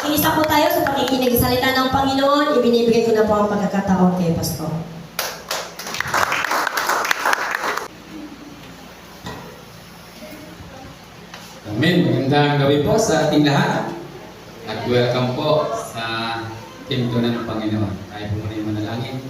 Makinig po tayo sa pakikinig sa salita ng Panginoon. Ibinibigay ko na po ang pagkakataon kay Pastor. Amen. Magandang gabi po sa ating lahat. At welcome po sa Templo ng Panginoon. Tayo po muna yung manalangin.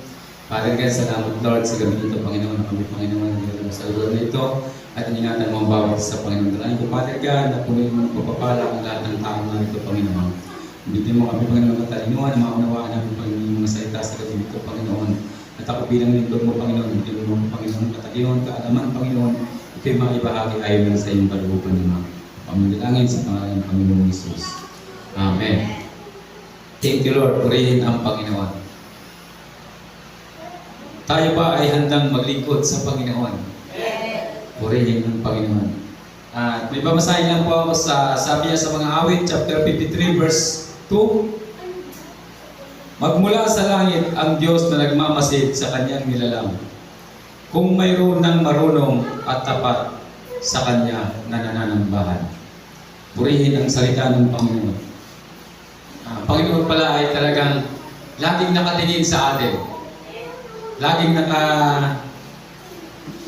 Father God, salamat Lord sa gabi nito, Panginoon, na kami, Panginoon, na sa lugar na ito. At iningatan mo ang bawat sa Panginoon. Dalangin ko, Father God, na punuin mo ng pagpapala ang lahat ng tao na ito, Panginoon. Bigyan mo kami, Panginoon, ng katalinuhan na maunawaan namin, Panginoon, yung mga salita sa gabi nito, Panginoon. At ako bilang lingkod mo, Panginoon, bigyan mo, Panginoon, katalinuhan, kaalaman, Panginoon. Ito'y maibahagi ayon lang sa iyong kalooban ng mga pamilangin sa pangalan ng Panginoong Jesus. Amen. Thank you, Lord. Purihin ang Panginoon. Tayo ba ay handang maglingkod sa Panginoon? Purihin ang Panginoon. At may babasahin lang po ako sa sabi niya sa mga awit, chapter 53, verse 2. Magmula sa langit ang Diyos na nagmamasid sa kanyang nilalang. Kung mayroon ng marunong at tapat sa kanya na nananambahan. Purihin ang salita ng Panginoon. Panginoon pala ay talagang laging nakatingin sa atin. Laging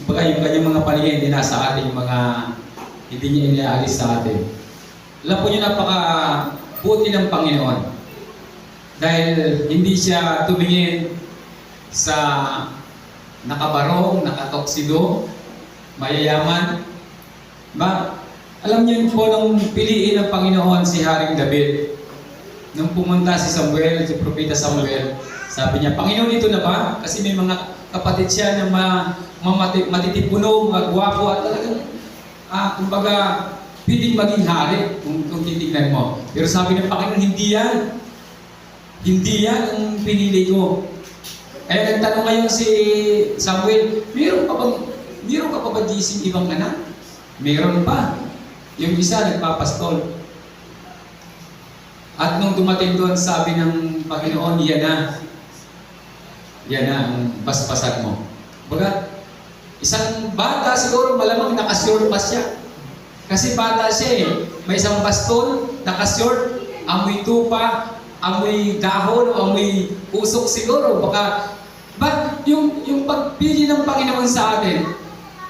baga yung kanyang mga paningin hindi nasa atin, yung mga hindi niya iniaalis sa atin. Alam po niyo, napaka-buti ng Panginoon. Dahil hindi siya tumingin sa nakabarong, nakatoksido, mayayaman. Alam niyo po nung piliin ng Panginoon si Haring David. Nung pumunta si Samuel, si Propeta Samuel, sabi niya, Panginoon, ito na ba? Kasi may mga kapatid siya na matitipuno, magwapo at talagang, kumbaga, piling maging hari kung titignan mo. Pero sabi ng Panginoon, hindi yan. Hindi yan ang pinili ko. Kaya nagtanong ngayon si Samuel, meron ka pa ba gising ibang anak? Meron pa. Yung isa nagpapastol. At nung dumating doon, sabi ng Panginoon, yan na ang basbasan mo. Baga, isang bata siguro malamang nakasure pa siya. Kasi bata siya eh. May isang baston, nakasure, amoy tupa, amoy dahon, o amoy usok siguro. Baka, yung pagpili ng Panginoon sa atin,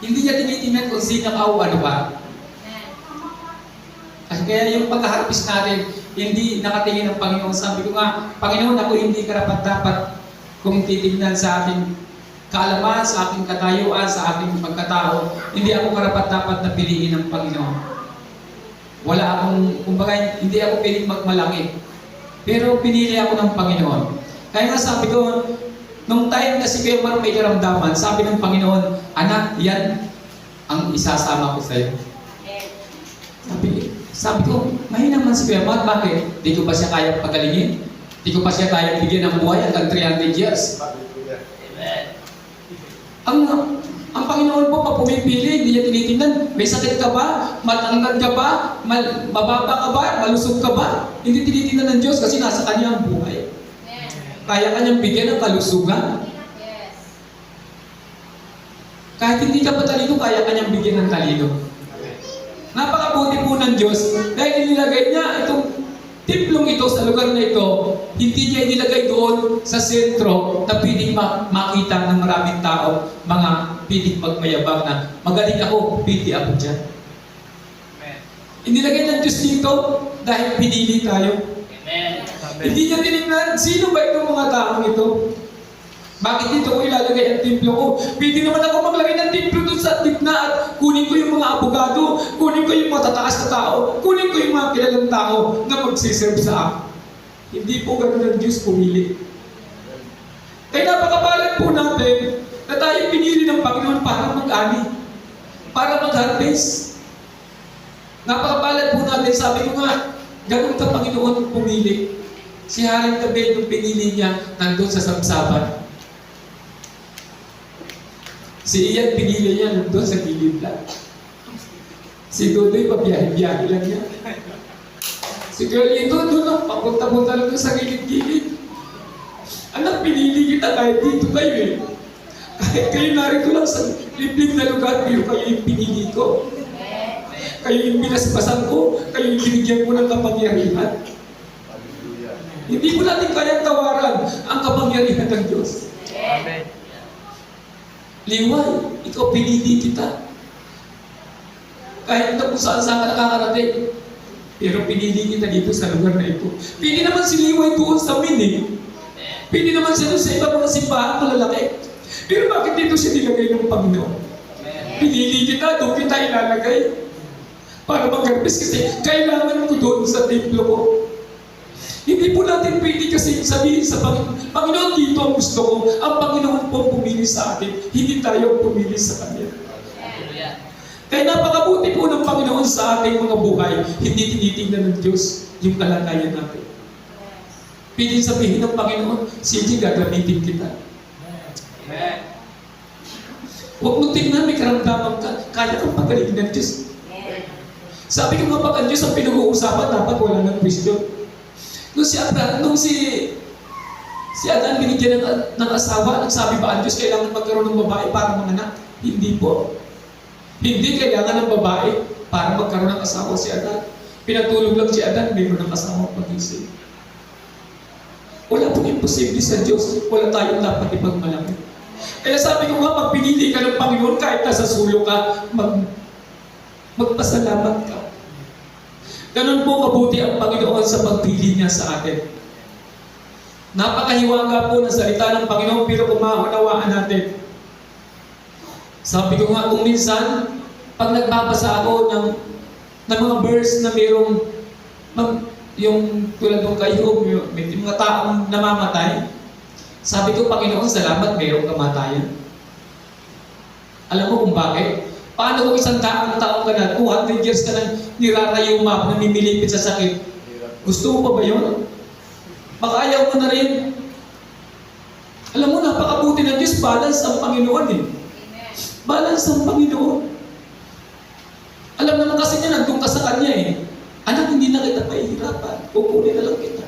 hindi niya tinitingnan kung sino o ano ba. Kaya yung pagkaharapis natin, hindi nakatingin ng Panginoon. Sabi ko nga, Panginoon, ako hindi karapat-dapat kung titignan sa ating kaalaman, sa ating katayuan, sa ating pagkatao. Hindi ako karapat-dapat na piliin ng Panginoon. Wala akong, kumbaga, hindi ako piling magmalaki. Pero pinili ako ng Panginoon. Kaya nga sabi ko, nung time na si Kuya Mar may karamdaman, sabi ng Panginoon, anak, yan ang isasama ko sa'yo. Sabi ko, mahina man si Kuya Mar, bakit? Di ko ba siya kaya pagalingin? Di ko pa siya kaya bigyan ng buhay hanggang 300 years? Amen. Ang Panginoon po, pag pumipili, hindi niya tinitingnan, may sakit ka ba? Matangkad ka ba? Mababa ka ba? Malusog ka ba? Hindi tinitingnan ng Diyos kasi nasa Kanya ang buhay. Kaya Kanyang bigyan ng kalusugan. Kahit hindi ka patalino, kaya Kanyang bigyan ng talino. Napakabuti po ng Diyos dahil nilagay niya itong timplong ito sa lugar na ito, hindi niya inilagay doon sa sentro na piling makita ng maraming tao, mga piling magmayabang na magaling ako, pili ako dyan. Inilagay ng Diyos dito dahil pinili tayo. Amen. Hindi niya tinignan, sino ba itong mga taong ito? Bakit dito ko ilalagay ang templo ko? Pwede naman ako maglagay ng templo doon sa gitna at kunin ko yung mga abogado, kunin ko yung matataas na tao, kunin ko yung mga kilalang tao na magsiserve sa akin. Hindi po ganun ang Diyos pumili. Kaya napakabalan po natin na tayo pinili ng Panginoon para mag-ani, para mag-harvest. Napakabalan po natin, sabi ko nga, ganun ka Panginoon pumili. Si Haring David nung pinili niya, nandun sa sabsaban. Si Ian, pinili niya nandun sa gilid lang. Si Dodoy, pabiyahe-biyahe lang niya. Si Carlito, doon, papunta-punta lang doon sa gilid-gilid. Anak, pinili kita kahit dito kayo eh. Kahit kayo narito lang sa liblib na lugar, pero kayo yung pinili ko. Kayo yung binasbasan ko, kayo yung binigyan ko ng kapangyarihan. Hindi po natin kayang tawaran ang kapangyarihan ng Diyos. Amen. Liway, ikaw pinili kita. Kahit na kung saan ka nakakarating. Pero pinili kita dito sa lugar na ito. Pili naman si Liway doon sa Mining. Pili naman siya doon sa iba mga simbahan malalaki. Pero bakit dito siya nilagay ng Panginoon? Pinili kita, doon kita ilalagay. Para mag-harvest kasi kailangan ko doon sa templo ko. Hindi po natin pwede kasi sabihin sa Panginoon, Panginoon, dito ang gusto ko. Ang Panginoon po pumili sa atin, hindi tayo pumili sa Kanya. Kaya napakabuti po ng Panginoon sa ating mga buhay, hindi tinitingnan ng Diyos yung kalagayan natin. Pwede sabihin ng Panginoon, sige, gagamitin kita. Huwag mo tingnan, may karamdaman ka, kaya kang pagalingin ng Diyos. Sabi ko nga pag ang Diyos ang pinag-uusapan, dapat wala ng question. Nung si Adan binigyan ng asawa, nagsabi ba ang Diyos kailangan magkaroon ng babae para manganak? Hindi po. Hindi kailangan ng babae para magkaroon ng asawa si Adan. Pinatulog lang si Adan, mayroon ng asawa pag-isip. Wala pong imposible sa Diyos. Wala tayong dapat ipagmalaki. Kaya sabi ko nga, pag pinili ka ng Panginoon, kahit nasa sulok ka, magpasalamat ka. Ganun po kabuti ang Panginoon sa pagpili niya sa atin. Napakahiwaga po ng salita ng Panginoon, pero kung maunawaan natin. Sabi ko nga kung minsan, pag nagbabasa ako ng mga verse na mayroong yung tulad ng kayo, may mga taong namamatay, sabi ko, Panginoon, salamat, mayroong kamatayan. Alam mo kung bakit? Paano kung isang taong ka na, 200 years ka na nirarayuma, namimilipit sa sakit? Gusto mo pa ba yun? Baka ayaw mo na rin. Alam mo, napakabuti ng Diyos, balance ang Panginoon eh. Balance ang Panginoon. Alam naman kasi niya, nandun ka sa Kanya eh. Anak, hindi na kita pahihirapan. Kukunin na lang kita.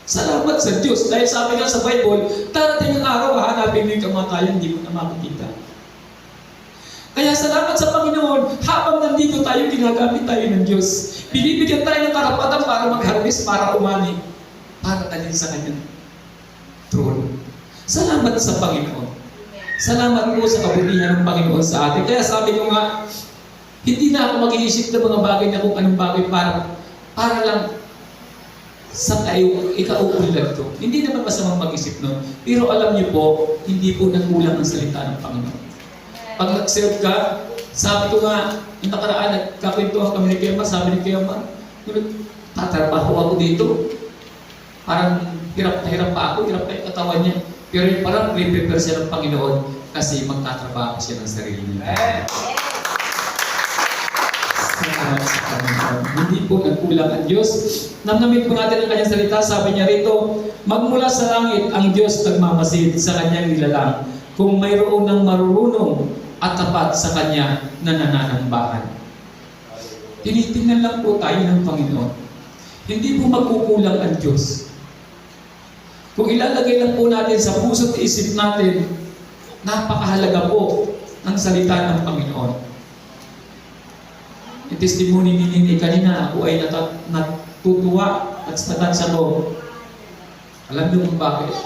Salamat sa Diyos. Dahil sabi nga sa Bible, darating ang araw, hahanapin mo yung kamatayan, hindi mo na makikita. Kaya salamat sa Panginoon, habang nandito tayo, ginagamit tayo ng Diyos. Binibigyan tayo ng karapatan para mag-harvest, para umani, para talin sa Kanyang throne. Salamat sa Panginoon. Salamat po sa kabutihan ng Panginoon sa atin. Kaya sabi ko nga, hindi na ako mag-iisip ng mga bagay na kung anong bagay para lang sa ikauulan ko. Hindi naman masamang mag-isip nun. Pero alam niyo po, hindi po nagkulang ang salita ng Panginoon. Pag nag-serve ka, sabi ko nga, yung nakaraan, nagkakwentuhan kami ni Kema, sabi ni Kema, tatrabaho ako dito. Parang hirap pa ako, hirap pa yung katawan niya. Pero yung parang prepare siya ng Panginoon kasi magtatrabaho siya ng sarili niya. Salamat sa Panginoon. Hindi po nagkulang ang Diyos. Namnamit po natin ang kanyang salita. Sabi niya rito, magmula sa langit ang Diyos nagmamasid sa kanyang nilalang kung mayroon ng marurunong at tapat sa Kanya na nananambahan. Tinitingnan lang po tayo ng Panginoon. Hindi po magkukulang ang Diyos. Kung ilalagay lang po natin sa puso at isip natin, napakahalaga po ang salita ng Panginoon. Yung testimony ni Nini kanina, ako ay natutuwa at natansya ko. Alam niyo kung bakit?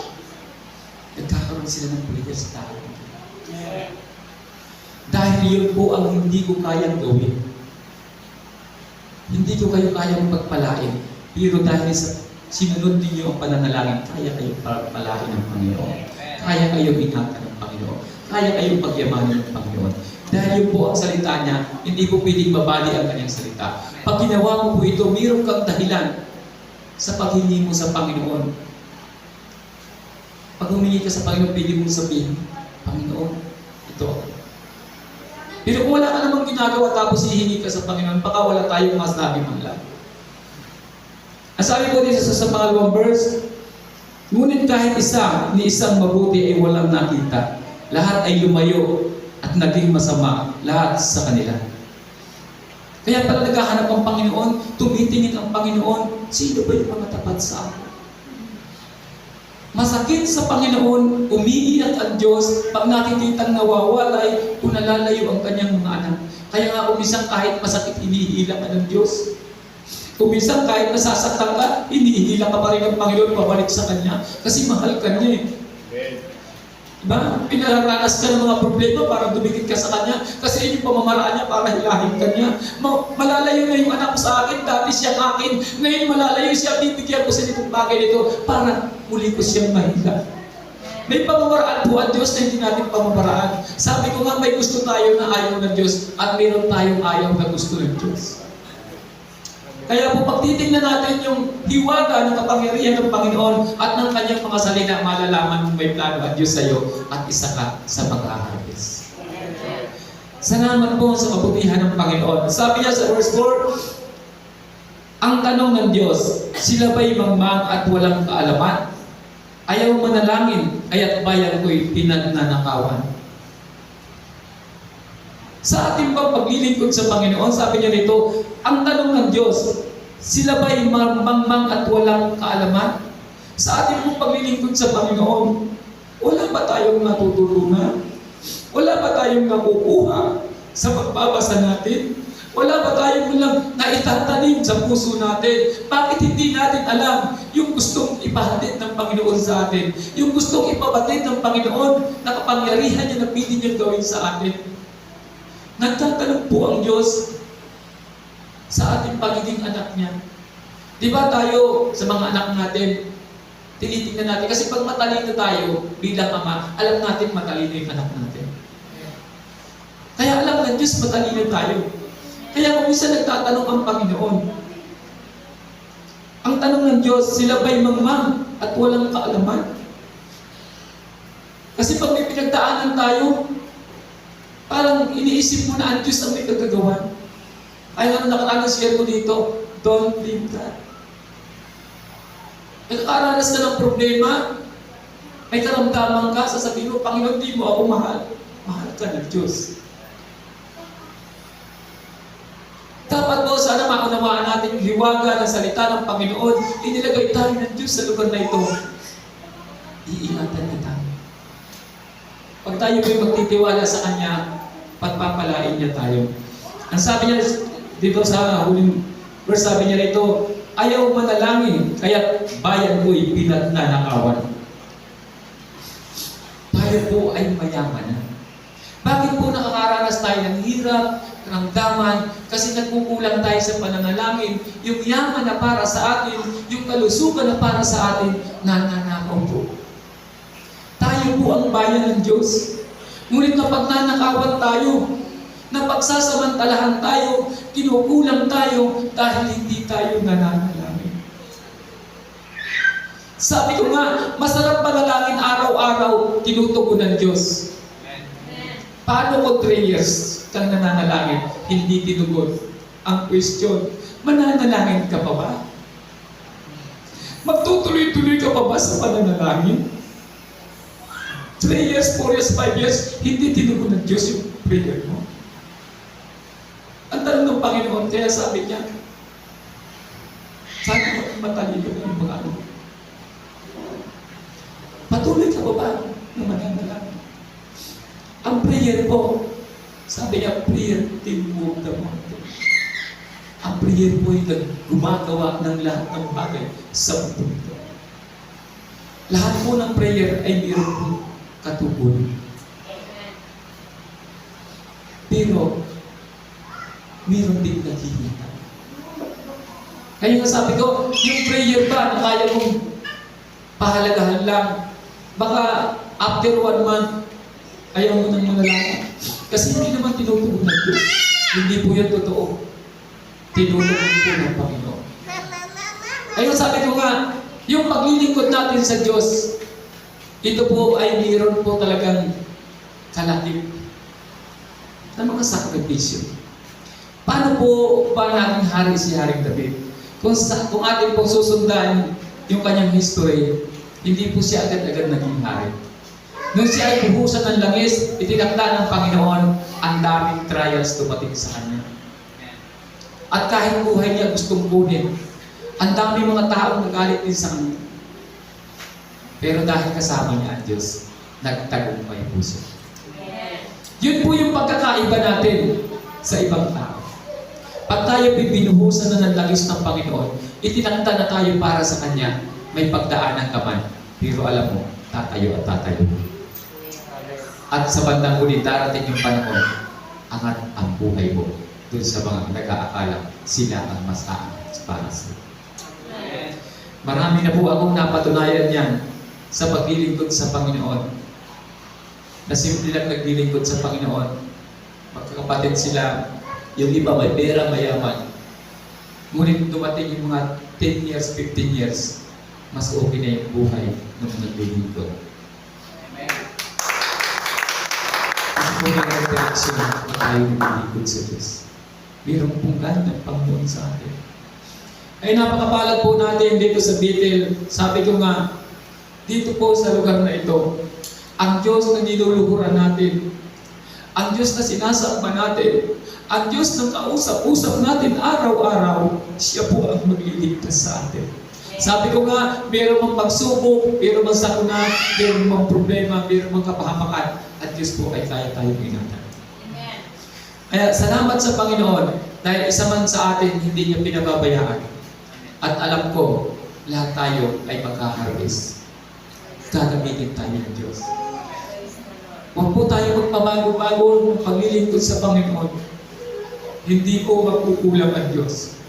Nagkakaroon sila ng prayer sa tao. Dahil yun po ang hindi ko kayang gawin. Hindi ko kayo kayang pagpalain. Pero dahil sa sinunod ninyo ang pananalangin, kaya kayong pagpalain ng Panginoon. Kaya kayong ingatan ng Panginoon. Kaya kayong pagyamanin ng Panginoon. Dahil yun po ang salita niya, hindi po pwedeng mabali ang kanyang salita. Pag ginawa mo po ito, mayroon kang dahilan sa paghingi mo sa Panginoon. Pag humingi ka sa Panginoon, pwede mong sabihin, Panginoon, ito. Pero kung wala ka namang ginagawa tapos hihingi ka sa Panginoon, baka wala tayong masabi man lang. Ang sabi po dito sa pangalawang verse, ngunit kahit isang mabuti ay walang nakita. Lahat ay lumayo at naging masama, lahat sa kanila. Kaya pala naghahanap ang Panginoon, tumitingin ang Panginoon, sino ba yung mga tapat sa akin? Masakit sa Panginoon, umiiyak ang Diyos pag nakikitang nawawalay kung nalalayo ang kanyang mga anak. Kaya nga umisang kahit masakit, hinihila ka ng Diyos. Kung minsan kahit nasasaktan ka, hinihila ka pa rin ng Panginoon pabalik sa Kanya kasi mahal ka niya eh. Diba? Pinararanas ka ng mga problema para dumikit ka sa Kanya kasi yun yung pamamaraan niya para hilahin ka niya. Malalayo na yung anak ko sa akin, dati siya akin, ngayon malalayo siya, bibigyan ko sa nitong bagay nito para muli ko siyang mahila. May pamamaraan po ang Diyos na hindi natin pamamaraan. Sabi ko nga, may gusto tayo na ayaw ng Diyos at mayroon tayong ayaw na gusto ng Diyos. Kaya po pagtitingnan natin yung hiwaga ng kapangyarihan ng Panginoon at ng Kanyang mga salita, malalaman mong may plano ang Diyos sa iyo at isa ka sa pag-aharvest. Salamat po sa kabutihan ng Panginoon. Sabi niya sa verse 4, ang tanong ng Diyos, sila ba'y mangmang at walang kaalaman? Ayaw manalangin, kaya't bayan ko'y pinagnanakawan. Sa ating bang paglilingkod sa Panginoon, sabi niya rito, ang tanong ng Diyos, sila ba'y mangmang at walang kaalaman? Sa ating pong paglilingkod sa Panginoon, wala ba tayong natututunan? Wala ba tayong nakukuha sa pagbabasa natin? Wala ba tayong lang naitatanim sa puso natin? Bakit hindi natin alam yung gustong ipahatid ng Panginoon sa atin? Yung gustong ipabatid ng Panginoon na kapangyarihan niya na pili niya gawin sa atin? Nagtatanong po ang Diyos sa ating pagiging anak niya. Di ba tayo sa mga anak natin, tinitingnan natin, kasi pag matalino tayo bilang ama, alam natin matalino yung anak natin. Kaya alam ng Diyos matalino tayo. Kaya kung minsan nagtatanong ang Panginoon, ang tanong ng Diyos, sila ba'y mangmang at walang kaalaman? Kasi pag may pinagdaanan tayo, parang iniisip mo na ang Diyos ang may kagagawan. Ay nga nakaranas share ko dito, don't blame God. Nakaranas ka ng problema, may karamdaman ka, sasabihin mo, Panginoon, di mo ako mahal. Mahal ka ng Diyos. Dapat po sana maunawaan natin yung hiwaga ng salita ng Panginoon. Inilagay tayo ng Diyos sa lugar na ito. Iingatan niya tayo. Pag tayo po'y magtitiwala sa Kanya, pagpapalain niya tayo. Ang sabi niya dito sa huling verse, sabi niya rito, ayaw manalangin, kaya bayan ko'y pinagnanakawan. Tayo po ay mayaman na. Bakit po nakakaranas tayo ng hirap, karamdaman, kasi nagkukulang tayo sa pananalangin, yung yaman na para sa atin, yung kalusugan na para sa atin, nananakaw po. Tayo po ang bayan ng Diyos. Ngunit kapag nanakawan tayo, napagsasamantalahan tayo, kinukulang tayo dahil hindi tayo nananalangin. Sabi ko nga, masarap manalangin araw-araw, tinutugon ng Diyos. Paano kung 3 years kang nananalangin, hindi tinugon? Ang question, mananalangin ka pa ba? Magtutuloy-tuloy ka pa ba sa pananalangin? 3 years, 4 years, 5 years, hindi tinugon ng Diyos yung prayer mo. Ang tanong ng Panginoon, kaya sabi niya, sana matalino ka yung mga ano. Patuloy ka pa ba na mananalangin? Ang prayer po, sabi niya, prayer team move the mountain. Ang prayer po ay gumagawa ng lahat ng bagay sa mundo. Lahat po ng prayer ay mayroon po katugon. Pero, mayroon din naghihintay. Kaya nga sabi ko, yung prayer ba na kaya mong pahalagahan lang, baka after 1 month, ayaw mo nang manalangin. Kasi hindi naman tinutugon ng Diyos. Hindi po yan totoo. Tinutugon po ng Panginoon. Kaya sabi ko nga, yung paglilingkod natin sa Diyos, ito po ay mayroon po talagang kalakip na mga sakripisyo. Paano po ba naging hari si Haring David? Kung atin pong susundan yung kanyang history, hindi po siya agad-agad naging hari. Nung siya ay buhusan ng langis, itinakda ng Panginoon ang daming trials dumating sa kanya. At kahit buhay niya gustong kunin, ang daming mga taong nagalit din sa kanya. Pero dahil kasama niya ang Diyos, nagtagumpay po siya. Yun po yung pagkakaiba natin sa ibang tao. Pag tayo binuhusan na ng langis ng Panginoon, itinakda na tayo para sa Kanya. May pagdaanan ka man, pero alam mo, tatayo at tatayo. At sa bandang huli, darating yung panahon, angat ang buhay mo dun sa mga nag-aakala sila ang mas aangat para sa iyo. Marami na po akong napatunayan yan sa paglilingkod sa Panginoon. Na simple lang naglilingkod sa Panginoon. Magkakapatid sila, yung iba may pera, mayaman. Ngunit dumating yung mga 10 years, 15 years, mas okay na yung buhay nung naglilingkod. Ang punong reaksyon na tayo naglilingkod sa Diyos. Mayroong punggan ng Panginoon sa atin. Ay napakapalad po natin dito sa Bethel. Sabi ko nga, dito po sa lugar na ito, ang Diyos na niluluhuran natin, ang Diyos na sinasamba natin, ang Diyos na kausap-usap natin araw-araw, siya po ang magliligtas sa atin. Sabi ko nga, mayroon mang pagsubok, mayroon mang sakuna, mayroon mang problema, mayroon mang kapahamakan, at Diyos po ay kaya tayong ingatan. Kaya salamat sa Panginoon, dahil isa man sa atin, hindi niya pinababayaan. At alam ko, lahat tayo ay magka-harvest. Gagamitin tayo ng Diyos. Huwag po tayo magpabago-bago ng paglilingkod sa Panginoon. Hindi po magkukulang ang Diyos.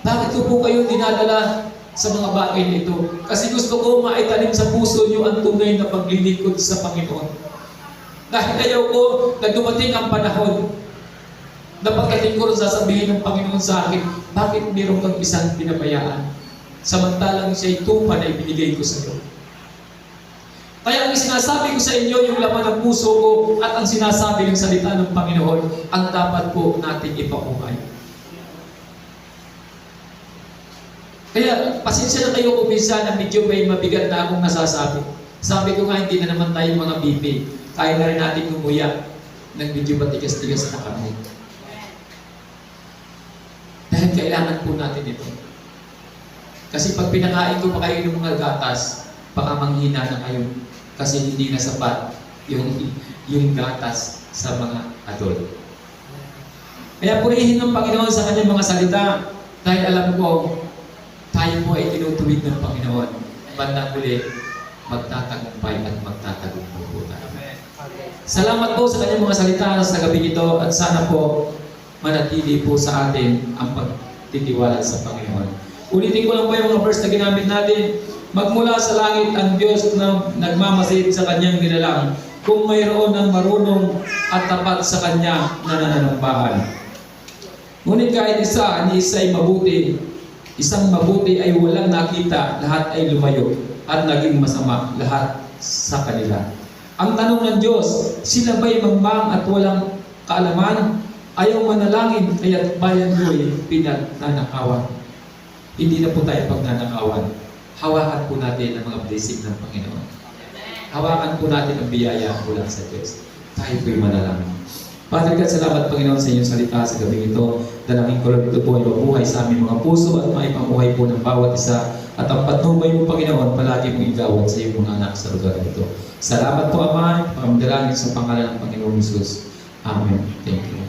Bakit ko po kayo dinadala sa mga bagay nito? Kasi gusto ko maitanim sa puso niyo ang tunay na paglilingkod sa Panginoon. Dahil ayaw ko na dumating ang panahon na pagdating ko rin sasabihin ng Panginoon sa akin, bakit mayroon kang isang pinabayaan? Samantalang siya'y tupa na ibinigay ko sa iyo. Kaya ang sinasabi ko sa inyo, yung laman ng puso ko at ang sinasabi ng salita ng Panginoon, ang dapat po natin ipakuhay. Kaya, pasensya na kayo kung minsan na medyo may mabigat na akong nasasabi. Sabi ko nga, hindi na naman tayo mga bibi. Kaya na rin natin umuya ng medyo matigas-tigas na kami. Dahil kailangan po natin ito. Kasi pag pinakain ko pa kayo ng mga gatas, baka manghina na kayo. Kasi hindi na sapat yung gatas sa mga adult. Kaya purihin ng Panginoon sa kanyang mga salita dahil alam ko, tayo po ay tinutuwid ng Panginoon. Bandang huli, magtatagumpay at magtatagumpay po tayo. Salamat po sa kanyang mga salita sa gabi ito at sana po manatili po sa atin ang pagtitiwala sa Panginoon. Ulitin ko lang po yung mga verse na ginamit natin. Magmula sa langit ang Diyos na nagmamasid sa kanyang nilalang kung mayroon ng marunong at tapat sa kanya na nananampahan. Ngunit kahit isa, ni isa'y mabuti, isang mabuti ay walang nakita, lahat ay lumayo at naging masama lahat sa kanila. Ang tanong ng Diyos, sila ba'y mambang at walang kaalaman? Ayaw manalangin, kaya't bayan ko'y pinagnanakawan. Hindi na po tayo pagnanakawan. Hawakan po natin ang mga blessing ng Panginoon. Hawakan po natin ang biyaya mula sa Diyos. Tayo po'y manalangin. Father God, salamat Panginoon sa inyong salita sa gabi ito. Dalangin ko lang ito po ay mabuhay sa aming mga puso at maipamuhay po ng bawat isa. At ang patnubay mo Panginoon, palagi mong igawad sa iyong mga anak sa lugar ito. Salamat po Ama, pagdalangin sa pangalan ng Panginoon Jesus. Amen. Thank you.